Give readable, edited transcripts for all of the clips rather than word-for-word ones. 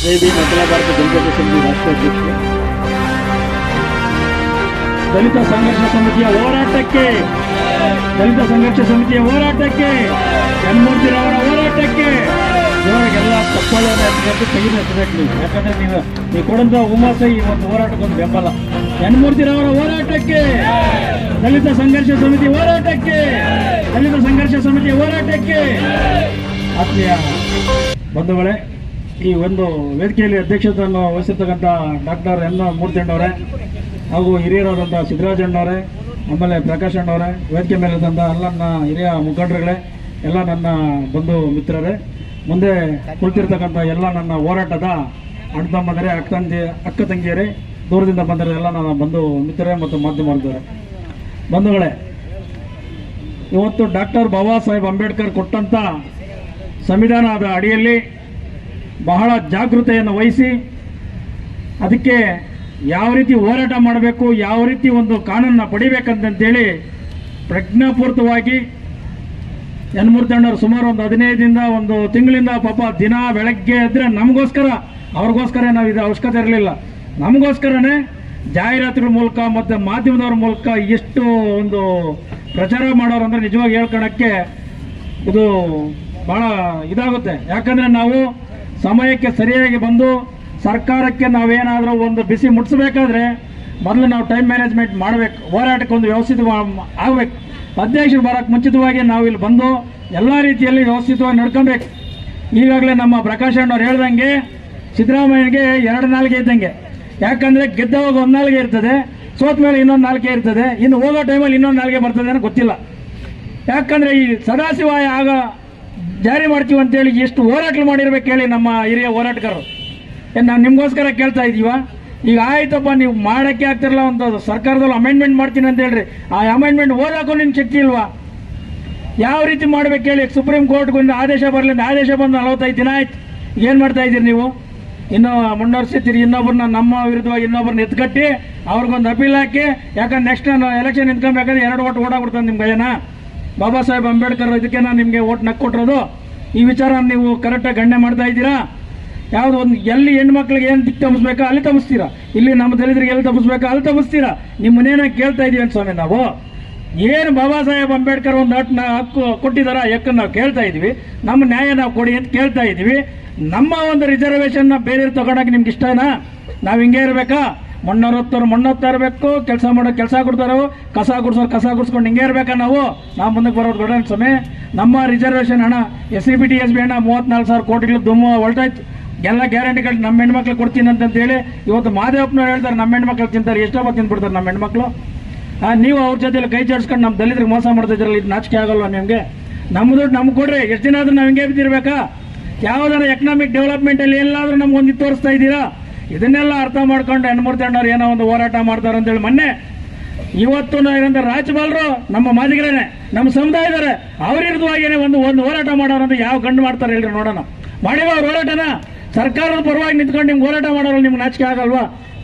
ಜೈ ಭೀಮ್ ಅಖಿಲ ಭಾರತ ಜನತಾ ಸಮಿತಿ ರಾಷ್ಟ್ರಾಧ್ಯಕ್ಷರು. ದಲಿತ ಸಂಘರ್ಷ ಸಮಿತಿಯ ಹೋರಾಟಕ್ಕೆ, ದಲಿತ ಸಂಘರ್ಷ ಸಮಿತಿಯ ಹೋರಾಟಕ್ಕೆ, ಜನ್ಮೂರ್ತಿರವರ ಹೋರಾಟಕ್ಕೆ ಇವರಿಗೆಲ್ಲ ತಪ್ಪಳನ್ನು ತೆಗೆದಿರ್ಬೇಕು ನೀವು. ಯಾಕಂದ್ರೆ ನೀವು ಕೊಡಂತ ಹುಮ್ಮಸ್ಸ ಈ ಒಂದು ಹೋರಾಟಕ್ಕೊಂದು ಬೆಂಬಲ. ಜನ್ಮೂರ್ತಿರವರ ಹೋರಾಟಕ್ಕೆ, ದಲಿತ ಸಂಘರ್ಷ ಸಮಿತಿ ಹೋರಾಟಕ್ಕೆ, ದಲಿತ ಸಂಘರ್ಷ ಸಮಿತಿಯ ಹೋರಾಟಕ್ಕೆ. ಆತ್ಮೀಯ ಬಂಧುಗಳೇ, ಈ ಒಂದು ವೇದಿಕೆಯಲ್ಲಿ ಅಧ್ಯಕ್ಷತೆಯನ್ನು ವಹಿಸಿರ್ತಕ್ಕಂಥ ಡಾಕ್ಟರ್ ಎನ್ ಮೂರ್ತಿಯಣ್ಣವರೇ ಹಾಗೂ ಹಿರಿಯರಾದಂಥ ಸಿದ್ದರಾಜಣ್ಣವರೇ, ಆಮೇಲೆ ಪ್ರಕಾಶ್ ಅಣ್ಣವರೇ, ವೇದಿಕೆ ಮೇಲಿದ್ದಂಥ ಎಲ್ಲ ನನ್ನ ಹಿರಿಯ ಮುಖಂಡರುಗಳೇ, ಎಲ್ಲ ನನ್ನ ಬಂಧು ಮಿತ್ರರೇ, ಮುಂದೆ ಕುಳಿತಿರ್ತಕ್ಕಂಥ ಎಲ್ಲ ನನ್ನ ಹೋರಾಟದ ಅಣ್ಣ ತಮ್ಮಂದಿರೇ, ಅಕ್ಕ ತಂಗಿಯರೇ, ದೂರದಿಂದ ಬಂದರೆ ಎಲ್ಲ ನನ್ನ ಬಂಧು ಮಿತ್ರರೇ ಮತ್ತು ಮಾಧ್ಯಮದವರೇ, ಬಂಧುಗಳೇ, ಇವತ್ತು ಡಾಕ್ಟರ್ ಬಾಬಾ ಸಾಹೇಬ್ ಅಂಬೇಡ್ಕರ್ ಕೊಟ್ಟಂಥ ಸಂವಿಧಾನದ ಅಡಿಯಲ್ಲಿ ಬಹಳ ಜಾಗೃತೆಯನ್ನು ವಹಿಸಿ ಅದಕ್ಕೆ ಯಾವ ರೀತಿ ಹೋರಾಟ ಮಾಡಬೇಕು, ಯಾವ ರೀತಿ ಒಂದು ಕಾನೂನನ್ನ ಪಡಿಬೇಕಂತೇಳಿ ಪ್ರಜ್ಞಾಪೂರ್ವಕವಾಗಿ ಯನ್ಮೂರ್ತಣ್ಣವರು ಸುಮಾರು ಒಂದು 15ದಿಂದ ಒಂದು ತಿಂಗಳಿಂದ ಪಾಪ ದಿನ ಬೆಳಗ್ಗೆ ಎದ್ರೆ ನಮಗೋಸ್ಕರ, ಅವ್ರಿಗೋಸ್ಕರ ನಾವು ಇದು ಅವಶ್ಯಕತೆ ಇರಲಿಲ್ಲ, ನಮಗೋಸ್ಕರನೇ ಜಾಹೀರಾತುಗಳ ಮೂಲಕ ಮತ್ತು ಮಾಧ್ಯಮದವರ ಮೂಲಕ ಎಷ್ಟು ಒಂದು ಪ್ರಚಾರ ಮಾಡೋರು ಅಂದರೆ ನಿಜವಾಗಿ ಹೇಳ್ಕೊಳಕ್ಕೆ ಇದು ಬಹಳ ಇದಾಗುತ್ತೆ. ಯಾಕಂದರೆ ನಾವು ಸಮಯಕ್ಕೆ ಸರಿಯಾಗಿ ಬಂದು ಸರ್ಕಾರಕ್ಕೆ ನಾವೇನಾದರೂ ಒಂದು ಬಿಸಿ ಮುಟ್ಟಿಸ್ಬೇಕಾದ್ರೆ ಮೊದಲು ನಾವು ಟೈಮ್ ಮ್ಯಾನೇಜ್ಮೆಂಟ್ ಮಾಡಬೇಕು, ಹೋರಾಟಕ್ಕೆ ಒಂದು ವ್ಯವಸ್ಥಿತ ಆಗಬೇಕು. ಅಧ್ಯಕ್ಷರು ಬರೋಕ್ಕೆ ಮುಂಚಿತವಾಗಿ ನಾವು ಇಲ್ಲಿ ಬಂದು ಎಲ್ಲ ರೀತಿಯಲ್ಲಿ ವ್ಯವಸ್ಥಿತವಾಗಿ ನಡ್ಕೊಬೇಕು. ಈಗಾಗಲೇ ನಮ್ಮ ಪ್ರಕಾಶ್ ಅಣ್ಣವ್ರು ಹೇಳ್ದಂಗೆ ಸಿದ್ದರಾಮಯ್ಯನಿಗೆ 2 ನಾಲ್ಗೆ ಇದ್ದಂಗೆ. ಯಾಕಂದರೆ ಗೆದ್ದವಾಗ 1 ನಾಲ್ಗೆ ಇರ್ತದೆ, ಸೋತ ಮೇಲೆ ಇನ್ನೊಂದು 4 ಇರ್ತದೆ, ಇನ್ನು ಹೋಗೋ ಟೈಮಲ್ಲಿ ಇನ್ನೊಂದು 4 ಬರ್ತದೆ ಅನ್ನೋ ಗೊತ್ತಿಲ್ಲ. ಯಾಕಂದರೆ ಈ ಸದಾಶಿವಾಯ ಆಗ ಜಾರಿ ಮಾಡ್ತೀವಿ ಅಂತೇಳಿ ಎಷ್ಟು ಹೋರಾಟಗಳು ಮಾಡಿರ್ಬೇಕು ಹೇಳಿ ನಮ್ಮ ಹಿರಿಯ ಹೋರಾಟಗಾರರು. ನಾವು ನಿಮಗೋಸ್ಕರ ಕೇಳ್ತಾ ಇದೀವ. ಈಗ ಆಯ್ತಪ್ಪ, ನೀವು ಮಾಡೋಕ್ಕೆ ಆಗ್ತಿರಲ್ಲ, ಒಂದು ಸರ್ಕಾರದಲ್ಲಿ ಅಮೆಂಡ್ಮೆಂಟ್ ಮಾಡ್ತೀನಿ ಅಂತ ಹೇಳ್ರಿ, ಆ ಅಮೆಂಡ್ಮೆಂಟ್ ಓದಾಕೋ ನಿಮ್ಗೆ ಶಕ್ತಿ ಇಲ್ವಾ? ಯಾವ ರೀತಿ ಮಾಡ್ಬೇಕು ಹೇಳಿ? ಸುಪ್ರೀಂ ಕೋರ್ಟ್ಗೊಂದು ಆದೇಶ ಬರಲಿಲ್ಲ, ಆದೇಶ ಬಂದು 45 ದಿನ ಆಯ್ತು. ಏನು ಮಾಡ್ತಾ ಇದ್ದೀರಿ ನೀವು? ಇನ್ನೂ ಮುಂದುವರ್ಸಿರ್ತೀರಿ, ಇನ್ನೊಬ್ಬರನ್ನ ನಮ್ಮ ವಿರುದ್ಧವಾಗಿ ಇನ್ನೊಬ್ಬರನ್ನ ಎತ್ಕಟ್ಟಿ ಅವ್ರಿಗೊಂದು ಅಪೀಲ್ ಹಾಕಿ. ಯಾಕಂದ್ರೆ ನೆಕ್ಸ್ಟ್ ನಾನು ಎಲೆಕ್ಷನ್ ನಿಂತ್ಕೊಬೇಕಾದ್ರೆ 2 ಓಟ್ ಓಡಾಗ್ಬಿಡ್ತಾನೆ ನಿಮ್ಮ ಗಯನ. ಬಾಬಾ ಸಾಹೇಬ್ ಅಂಬೇಡ್ಕರ್ ಇದಕ್ಕೆ ನಾನು ನಿಮಗೆ ಓಟ್ ನಕ್ಕೊಟ್ಟಿರೋದು. ಈ ವಿಚಾರ ನೀವು ಕರೆಕ್ಟಾಗಿ ಗಣನೆ ಮಾಡ್ತಾ ಇದ್ದೀರಾ? ಯಾವುದೋ ಒಂದು ಎಲ್ಲಿ ಹೆಣ್ಮಕ್ಳಿಗೆ ಏನು ದಿಕ್ಕು ತಪ್ಪಿಸ್ಬೇಕಾ ಅಲ್ಲಿ ತಪ್ಪಿಸ್ತೀರಾ, ಇಲ್ಲಿ ನಮ್ಮ ದಲಿತರಿಗೆ ಎಲ್ಲಿ ತಪ್ಪಿಸ್ಬೇಕಾ ಅಲ್ಲಿ ತಪ್ಪಿಸ್ತೀರಾ. ನಿಮ್ಮನ್ನೇನ ಕೇಳ್ತಾ ಇದೀವಿ ಅಂತ ಸ್ವಾಮಿ. ನಾವು ಏನು ಬಾಬಾ ಸಾಹೇಬ್ ಅಂಬೇಡ್ಕರ್ ಒಂದು ಹಕ್ಕು ಕೊಟ್ಟಿದಾರ, ಯಾಕಂದ್ರೆ ನಾವು ಕೇಳ್ತಾ ಇದೀವಿ, ನಮ್ಮ ನ್ಯಾಯ ನಾವು ಕೊಡಿ ಅಂತ ಕೇಳ್ತಾ ಇದೀವಿ. ನಮ್ಮ ಒಂದು ರಿಸರ್ವೇಷನ್ ಬೇರೆ ತಗೊಳಕ್ಕೆ ನಿಮ್ಗೆ ಇಷ್ಟನಾ? ನಾವು ಹಿಂಗೆ ಇರಬೇಕಾ? ಮಣ್ಣೊತ್ತಾ ಇರಬೇಕು, ಕೆಲಸ ಮಾಡೋದು ಕೆಲಸ ಕೊಡ್ತಾರೋ, ಕಸ ಗುಡ್ಸ್ಕೊಂಡು ಹಿಂಗೆ ಇರಬೇಕಾ? ನಾವು ಮುಂದಕ್ಕೆ ಬರೋದು ಬೇಡ ಸ್ವಾಮಿ. ನಮ್ಮ ರಿಸರ್ವೇಷನ್ ಹಣ SCPT SB ಹಣ 34,000 ಕೋಟಿಗಳು ದುಮ್ಮ ಹೊರಟಾಯ್ತು. ಎಲ್ಲ ಗ್ಯಾರಂಟಿಗಳು ನಮ್ಮ ಹೆಣ್ಮಕ್ಳು ಕೊಡ್ತೀನಿ ಅಂತ ಹೇಳಿ ಇವತ್ತು ಮಾದೇವಪ್ಪನವ್ರು ಹೇಳ್ತಾರೆ ನಮ್ಮ ಹೆಣ್ಮಕ್ಳು ತಿಂತಾರೆ, ಎಷ್ಟೋ ತಿಂದ್ಬಿಡ್ತಾರೆ ನಮ್ಮ ಹೆಣ್ಮಕ್ಳು. ನೀವು ಅವ್ರ ಜೊತೆಲಿ ಕೈ ಜೋಡಿಸ್ಕೊಂಡು ನಮ್ಮ ದಲಿತರಿಗೆ ಮೋಸ ಮಾಡ್ತಾ ಇದ್ರಲ್ಲ, ಇದು ನಾಚಿಕೆ ಆಗಲ್ವಾ ನಿಮಗೆ? ನಮ್ಮ ದುಡ್ಡು ನಮ್ಗೆ ಕೊಡ್ರಿ, ಎಷ್ಟು ದಿನ ಆದ್ರೂ ನಾವು ಹಿಂಗೆ ಬಿದ್ದಿರ್ಬೇಕಾ? ಯಾವ್ದಾರ ಎಕನಾಮಿಕ್ ಡೆವಲಪ್ಮೆಂಟ್ ಅಲ್ಲಿ ಎಲ್ಲಾದ್ರೂ ನಮ್ಗೊಂದು ತೋರಿಸ್ತಾ ಇದ್ದೀರಾ? ಇದನ್ನೆಲ್ಲ ಅರ್ಥ ಮಾಡ್ಕೊಂಡು ಯನ್ಮೂರ್ತಣ್ಣವ್ರು ಏನೋ ಒಂದು ಹೋರಾಟ ಮಾಡ್ತಾರೆ ಅಂತೇಳಿ ಮೊನ್ನೆ ಇವತ್ತು ಇರೋಂಥ ರಾಜ್ಯಪಾಲರು ನಮ್ಮ ಮಾದಿಗರೇನೆ, ನಮ್ಮ ಸಮುದಾಯದವರೇ, ಅವ್ರ ವಿರುದ್ಧವಾಗಿಯೇ ಒಂದು ಹೋರಾಟ ಮಾಡೋರಂತ ಯಾವ ಗಂಡು ಮಾಡ್ತಾರೆ ಹೇಳ್ರಿ ನೋಡೋಣ. ಮಾಡಿವ ಅವ್ರ ಹೋರಾಟನ? ಸರ್ಕಾರದ ಪರವಾಗಿ ನಿಂತ್ಕೊಂಡು ನಿಮ್ಗೆ ಹೋರಾಟ ಮಾಡೋರಲ್ಲ, ನಿಮ್ಗೆ ನಾಚಿಕೆ ಆಗಲ್ವಾ?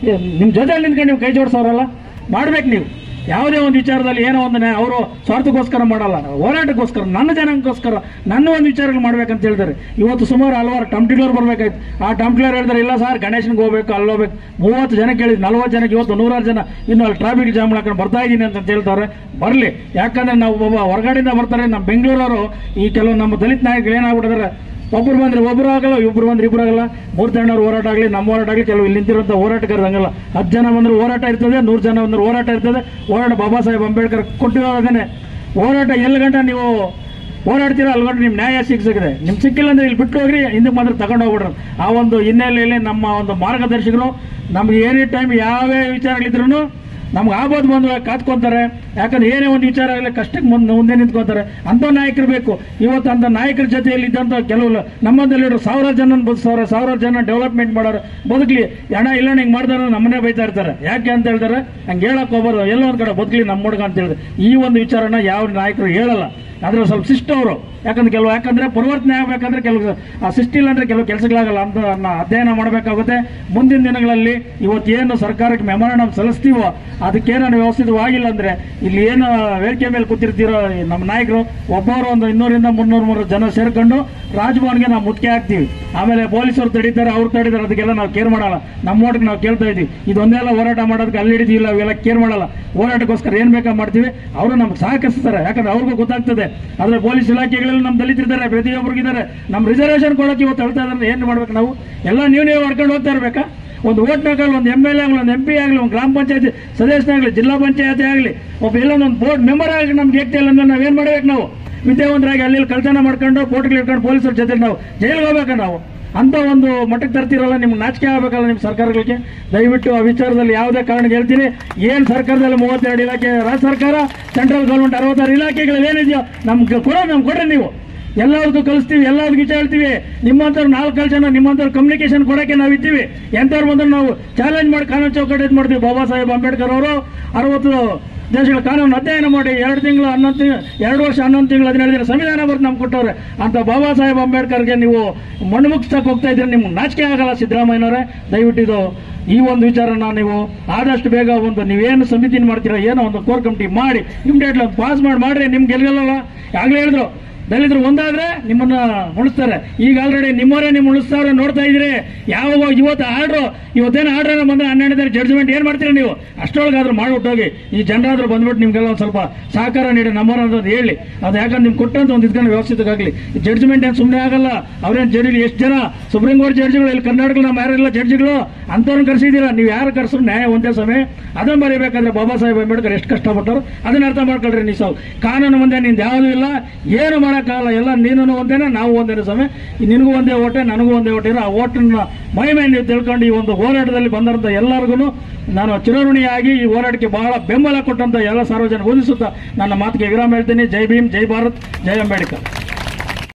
ನಿಮ್ಮ ಜೊತೆಯಲ್ಲಿ ನಿಂತ್ಕೊಂಡು ನೀವು ಕೈ ಜೋಡಿಸೋರಲ್ಲ, ಮಾಡ್ಬೇಕು ನೀವು. ಯಾವುದೇ ಒಂದು ವಿಚಾರದಲ್ಲಿ ಏನೋ ಒಂದು ಅವರು ಸ್ವಾರ್ಥಕ್ಕೋಸ್ಕರ ಮಾಡಲ್ಲ, ಹೋರಾಟಕ್ಕೋಸ್ಕರ, ನನ್ನ ಜನಾಂಗಕ್ಕೋಸ್ಕರ, ನನ್ನ ಒಂದು ವಿಚಾರಗಳು ಮಾಡ್ಬೇಕಂತ ಹೇಳ್ತಾರೆ. ಇವತ್ತು ಸುಮಾರು ಹಲವಾರು ಟಂಪ್ಟಿಲರ್ ಬರ್ಬೇಕಾಯ್ತು. ಆ ಟಂಪ್ಟಿಲರ್ ಹೇಳ್ತಾರೆ ಇಲ್ಲ ಸರ್ ಗಣೇಶನ್ಗೆ ಹೋಗ್ಬೇಕು, ಅಲ್ಲಿ ಹೋಗ್ಬೇಕು. 30 ಜನ ಕೇಳಿದ್ರು, 40 ಜನಕ್ಕೆ ಇವತ್ತು 100 ಜನ ಇನ್ನು ಅಲ್ಲಿ ಟ್ರಾಫಿಕ್ ಜಾಮ್ ಹಾಕೊಂಡು ಬರ್ತಾ ಇದ್ದೀನಿ ಅಂತ ಹೇಳ್ತಾರೆ. ಬರಲಿ, ಯಾಕಂದ್ರೆ ನಾವು ಹೊರಗಡೆಯಿಂದ ಬರ್ತಾರೆ. ನಮ್ಮ ಬೆಂಗಳೂರವರು ಈ ಕೆಲವು ನಮ್ಮ ದಲಿತ ನಾಯಕರು ಏನಾಗ್ಬಿಟ್ಟಿದ್ದಾರೆ, ಒಬ್ಬರು ಬಂದ್ರೆ ಒಬ್ಬರು ಆಗಲ್ಲ, ಇಬ್ಬರು ಬಂದ್ರೆ ಇಬ್ಬರು ಆಗಲ್ಲ. ಮೂರ್ತಣ್ಣವ್ರ ಹೋರಾಟ ಆಗಲಿ, ನಮ್ಮ ಹೋರಾಟ ಆಗಲಿ, ಕೆಲವು ಇಲ್ಲಿ ನಿಂತಿರುವಂಥ ಹೋರಾಟಗಾರರು ಹಂಗಲ್ಲ. 10 ಜನ ಬಂದ್ರೆ ಹೋರಾಟ ಇರ್ತದೆ, 100 ಜನ ಬಂದ್ರೆ ಹೋರಾಟ ಇರ್ತದೆ. ಹೋರಾಟ ಬಾಬಾ ಸಾಹೇಬ್ ಅಂಬೇಡ್ಕರ್ ಕೊಟ್ಟಿರೋದನ್ನೇ ಹೋರಾಟ. ಎಲ್ಲಿ ಗಂಟ ನೀವು ಹೋರಾಡ್ತೀರೋ ಅಲ್ಲಿ ಗಂಟ ನಿಮ್ ನ್ಯಾಯ ಸಿಕ್ಕಿದೆ. ನಿಮ್ ಸಿಕ್ಕಿಲ್ಲ ಅಂದ್ರೆ ಇಲ್ಲಿ ಬಿಟ್ಟು ಹೋಗ್ರಿ, ಹಿಂದಕ್ಕೆ ಮಾತ್ರ ತಗೊಂಡು ಹೋಗ್ಬಿಡ್ರಿ. ಆ ಒಂದು ಹಿನ್ನೆಲೆಯಲ್ಲಿ ನಮ್ಮ ಒಂದು ಮಾರ್ಗದರ್ಶಕರು ನಮ್ಗೆ ಏನೇ ಟೈಮ್ ಯಾವೇ ವಿಚಾರಗಳಿದ್ರು ನಮ್ಗೆ ಆಬೋದ್ ಬಂದು ಕಾತ್ಕೊಂತಾರೆ. ಯಾಕಂದ್ರೆ ಏನೇ ಒಂದು ವಿಚಾರ ಆಗಲಿ ಕಷ್ಟಕ್ಕೆ ಮುಂದೆ ನಿಂತ್ಕೋತಾರೆ. ಅಂಥ ನಾಯಕರು ಬೇಕು. ಇವತ್ತು ಅಂತ ನಾಯಕರ ಜೊತೆಯಲ್ಲಿ ಇದ್ದಂಥ ಕೆಲವು ನಮ್ಮಲ್ಲಿ 1000 ಜನ ಬದುಕ್ಸವ್ರೆ, 1000 ಜನ ಡೆವಲಪ್ಮೆಂಟ್ ಮಾಡೋರು ಬದುಕಲಿ. ಹಣ ಇಲ್ಲ ಹಿಂಗೆ ಮಾಡ್ದಾರ ನಮ್ಮನ್ನೇ ಬೈತಾ ಇರ್ತಾರೆ. ಯಾಕೆ ಅಂತ ಹೇಳ್ತಾರೆ, ಹಂಗೆ ಹೇಳಕ್ ಹೋಗ್ಬಾರ್ದು, ಎಲ್ಲೋ ಒಂದ್ ಕಡೆ ಬದುಕಲಿ ನಮ್ಮ ಹುಡುಗ ಅಂತ ಹೇಳಿದ್ರೆ ಈ ಒಂದು ವಿಚಾರನ ಯಾವ ನಾಯಕರು ಹೇಳಲ್ಲ. ಅದ್ರ ಸ್ವಲ್ಪ ಶಿಷ್ಟ ಅವರು ಯಾಕಂದ್ರೆ ಪರಿವರ್ತನೆ ಆಗಬೇಕಂದ್ರೆ ಕೆಲವು ಸಿಸ್ಟಿಲ್ ಅಂದ್ರೆ ಕೆಲವು ಕೆಲಸಗಳಾಗಲ್ಲ ಅಂತ ಅಧ್ಯಯನ ಮಾಡಬೇಕಾಗುತ್ತೆ. ಮುಂದಿನ ದಿನಗಳಲ್ಲಿ ಇವತ್ತೇನು ಸರ್ಕಾರಕ್ಕೆ ಮೆಮೊರಾಂಡಮ್ ಸಲ್ಲಿಸ್ತೀವೋ ಅದಕ್ಕೇನು ವ್ಯವಸ್ಥಿತವಾಗಿಲ್ಲ ಅಂದ್ರೆ ಇಲ್ಲಿ ಏನು ವೇದಿಕೆ ಮೇಲೆ ಕೂತಿರ್ತೀರೋ ನಮ್ಮ ನಾಯಕರು ಒಬ್ಬರು ಒಂದು 200-300 ಜನ ಸೇರ್ಕೊಂಡು ರಾಜಭವನ್ಗೆ ನಾವು ಮುತ್ತಿಗೆ ಹಾಕ್ತೀವಿ. ಆಮೇಲೆ ಪೊಲೀಸರು ತಡೀತಾರೆ, ಅವ್ರು ತಡೀತಾರೆ, ಅದಕ್ಕೆಲ್ಲ ನಾವು ಕೇರ್ ಮಾಡಲ್ಲ. ನಮ್ಮ ಓಟಿಗೆ ನಾವು ಕೇಳ್ತಾ ಇದ್ದೀವಿ. ಇದೊಂದೆಲ್ಲ ಹೋರಾಟ ಮಾಡೋದಕ್ಕೆ ಅಲ್ಲಿ ಹಿಡಿದಿಲ್ಲ, ಅವೆಲ್ಲ ಕೇರ್ ಮಾಡಲ್ಲ. ಹೋರಾಟಕ್ಕೋಸ್ಕರ ಏನ್ ಬೇಕಾ ಮಾಡ್ತೀವಿ. ಅವರು ನಮ್ಗೆ ಸಹಕರಿಸ್ತಾರೆ, ಯಾಕಂದ್ರೆ ಅವ್ರಿಗೂ ಗೊತ್ತಾಗ್ತದೆ. ಆದ್ರೆ ಪೊಲೀಸ್ ಇಲಾಖೆಗಳಲ್ಲಿ ನಮ್ಮ ದಲಿತರಿದ್ದಾರೆ, ಪ್ರತಿಯೊಬ್ಬರಿಗಿದ್ದಾರೆ. ನಮ್ಮ ರಿಸರ್ವೇಷನ್ ಕೊಡೋಕೆ ಇವತ್ತು ಹೇಳ್ತಾ ಇದ್ದಾರೆ. ಏನ್ ಮಾಡ್ಬೇಕು ನಾವು? ಎಲ್ಲ ನೀವೇ ಮಾಡ್ಕೊಂಡು ಹೋಗ್ತಾ ಇರ್ಬೇಕಾ? ಒಂದು ಓಟ್ನಾಗಲಿ, ಒಂದು MLA ಆಗಲಿ, ಒಂದು MP ಆಗಲಿ, ಒಂದು ಗ್ರಾಮ ಪಂಚಾಯತಿ ಸದಸ್ಯನಾಗಲಿ, ಜಿಲ್ಲಾ ಪಂಚಾಯತಿ ಆಗಲಿ, ಒಬ್ಬ ಎಲ್ಲ ಒಂದು ಬೋರ್ಡ್ ಮೆಂಬರ್ ಆಗಿ ನಮ್ಗೆ ಏಕ್ತಾ ಇಲ್ಲ ಅಂದ್ರೆ ನಾವೇನ್ ಮಾಡ್ಬೇಕು? ನಾವು ವಿದ್ಯಾವಂತರಾಗಿ ಅಲ್ಲಿ ಕಳ್ತನ ಮಾಡ್ಕೊಂಡು ಕೋರ್ಟ್ಗೆ ಇಟ್ಕೊಂಡು ಪೊಲೀಸರ ಜೊತೆ ನಾವು ಜೈಲಿಗೆ ಹೋಗ್ಬೇಕ? ನಾವು ಅಂತ ಒಂದು ಮಟ್ಟಕ್ಕೆ ತರ್ತಿರಲ್ಲ. ನಿಮ್ಗೆ ನಾಚಿಕೆ ಆಗಬೇಕಲ್ಲ ನಿಮ್ಮ ಸರ್ಕಾರಗಳಿಗೆ. ದಯವಿಟ್ಟು ಆ ವಿಚಾರದಲ್ಲಿ ಯಾವುದೇ ಕಾರಣಕ್ಕೆ ಹೇಳ್ತೀನಿ, ಏನ್ ಸರ್ಕಾರದಲ್ಲಿ 32 ಇಲಾಖೆ, ರಾಜ್ಯ ಸರ್ಕಾರ, ಸೆಂಟ್ರಲ್ ಗೌರ್ಮೆಂಟ್ 66 ಇಲಾಖೆಗಳಲ್ಲಿ ಏನಿದೆಯೋ ನಮ್ಗೆ ಕೊಡ್ರಿ. ನೀವು ಎಲ್ಲರಿಗೂ ಕಲಿಸ್ತೀವಿ, ಎಲ್ಲರಿಗೂ ವಿಚಾರ ಹೇಳ್ತೀವಿ. ನಿಮ್ಮಂತವ್ರು 4 ಜನ ನಿಮ್ಮಂತವ್ರು ಕಮ್ಯುನಿಕೇಶನ್ ಕೊಡಕ್ಕೆ ನಾವು ಇದ್ದೀವಿ. ಎಂತವ್ರು ಬಂದ್ರೆ ನಾವು ಚಾಲೆಂಜ್ ಮಾಡಿ ಕಾನೂನು ಚೌಕಟ್ಟು ಇದು ಮಾಡ್ತೀವಿ. ಬಾಬಾ ಸಾಹೇಬ್ ಅಂಬೇಡ್ಕರ್ ಅವರು 60 ದೇಶಗಳ ಕಾನೂನು ಅಧ್ಯಯನ ಮಾಡಿ 2 ವರ್ಷ 11 ತಿಂಗಳು 17 ದಿನ ಸಂವಿಧಾನ ಬರ್ದು ನಮ್ಗೆ ಕೊಟ್ಟವ್ರೆ. ಅಂತ ಬಾಬಾ ಸಾಹೇಬ್ ಅಂಬೇಡ್ಕರ್ಗೆ ನೀವು ಮಣ್ಣು ಮುಗಿಸ್ತಕ್ಕೆ ಹೋಗ್ತಾ ಇದ್ರೆ ನಿಮ್ಗೆ ನಾಚಿಕೆ ಆಗಲ್ಲ ಸಿದ್ದರಾಮಯ್ಯನವರೇ? ದಯವಿಟ್ಟು ಈ ಒಂದು ವಿಚಾರನ ನೀವು ಆದಷ್ಟು ಬೇಗ ನೀವೇನು ಸಮಿತಿನ ಮಾಡ್ತೀರಾ, ಏನೋ ಒಂದು ಕೋರ್ ಕಮಿಟಿ ಮಾಡಿ ಇಮಿಡಿಯೇಟ್ಲಿ ಪಾಸ್ ಮಾಡ್ರಿ. ನಿಮ್ಗೆ ಗೆಲ್ಲಲ್ಲ. ಆಗ್ಲೇ ಹೇಳಿದ್ರು, ದಲಿತರು ಒಂದಾದ್ರೆ ನಿಮ್ಮನ್ನ ಉಳಿಸ್ತಾರೆ. ಈಗ ಆಲ್ರೆಡಿ ನಿಮ್ಮವರೇ ನಿಮ್ಮ ಉಳಿಸ್ತಾರೆ, ನೋಡ್ತಾ ಇದ್ರಿ. ಯಾವಾಗ ಇವತ್ತೇನು ಆರ್ಡರ್ ಬಂದ್ರೆ 12 ಜಡ್ಜ್ಮೆಂಟ್ ಏನ್ ಮಾಡ್ತೀರಿ ನೀವು? ಅಷ್ಟೊಳಗಾದ್ರೂ ಮಾಡ್ಬಿಟ್ಟೋಗಿ ಈ ಜನರಾದ್ರೂ ಬಂದ್ಬಿಟ್ಟು ನಿಮ್ಗೆಲ್ಲ ಒಂದು ಸ್ವಲ್ಪ ಸಹಕಾರ ನೀಡಿ ನಮ್ಮವರ ಹೇಳಿ. ಅದು ಯಾಕಂದ್ರೆ ನಿಮ್ಗೆ ಕೊಟ್ಟಂತ ಒಂದು ಇದನ್ನ ವ್ಯವಸ್ಥಿತವಾಗಲಿ. ಜಡ್ಜ್ಮೆಂಟ್ ಏನು ಸುಮ್ಮನೆ ಆಗಲ್ಲ. ಅವ್ರೇನು ಜಡ್ಜ್ ಎಷ್ಟು ಜನ ಸುಪ್ರೀಂ ಕೋರ್ಟ್ ಜಡ್ಜ್ಗಳು ಇಲ್ಲಿ ಕರ್ನಾಟಕದಲ್ಲಿ ನಮ್ಮ ಯಾರಿಲ್ಲ ಜಡ್ಜ್ಗಳು ಅಂಥವ್ರನ್ನ ಕರ್ಸಿದ್ದೀರಾ. ನೀವು ಯಾರು ಕರ್ಸಿದ್ರು ನ್ಯಾಯ ಒಂದೇ ಸಮಯ ಅದನ್ನ ಬರೀಬೇಕಾದ್ರೆ ಬಾಬಾ ಸಾಹೇಬ್ ಅಂಬೇಡ್ಕರ್ ಎಷ್ಟು ಕಷ್ಟಪಟ್ಟರು ಅದನ್ನ ಅರ್ಥ ಮಾಡ್ಕೊಳ್ರಿ. ನೀವು ಕಾನೂನು ಮುಂದೆ ನಿಂದ ಯಾವುದೂ ಇಲ್ಲ, ಏನು ಮಾಡೋಕ್ಕಾಗಲ್ಲ. ಎಲ್ಲ ನೀನು ಒಂದೇನೆ, ನಾವು ಒಂದೇನೆ ಸಮಯ. ನಿನಗೂ ಒಂದೇ ಓಟೆ, ನನಗೂ ಒಂದೇ ಓಟೆ ಇರೋ ಆ ಓಟನ್ನ ಮಹಿಮೆ ನೀವು ತಿಳ್ಕೊಂಡು ಈ ಒಂದು ಹೋರಾಟದಲ್ಲಿ ಬಂದಂತ ಎಲ್ಲರಿಗೂ ನಾನು ಚಿರಋಣಿಯಾಗಿ ಈ ಹೋರಾಟಕ್ಕೆ ಬಹಳ ಬೆಂಬಲ ಕೊಟ್ಟಂತ ಎಲ್ಲ ಸಾರ್ವಜನಿಕ ಹೊಂದಿಸುತ್ತಾ ನನ್ನ ಮಾತಿಗೆ ವಿರಾಮ ಹೇಳ್ತೀನಿ. ಜೈ ಭೀಮ್, ಜೈ ಭಾರತ್, ಜೈ ಅಂಬೇಡ್ಕರ್.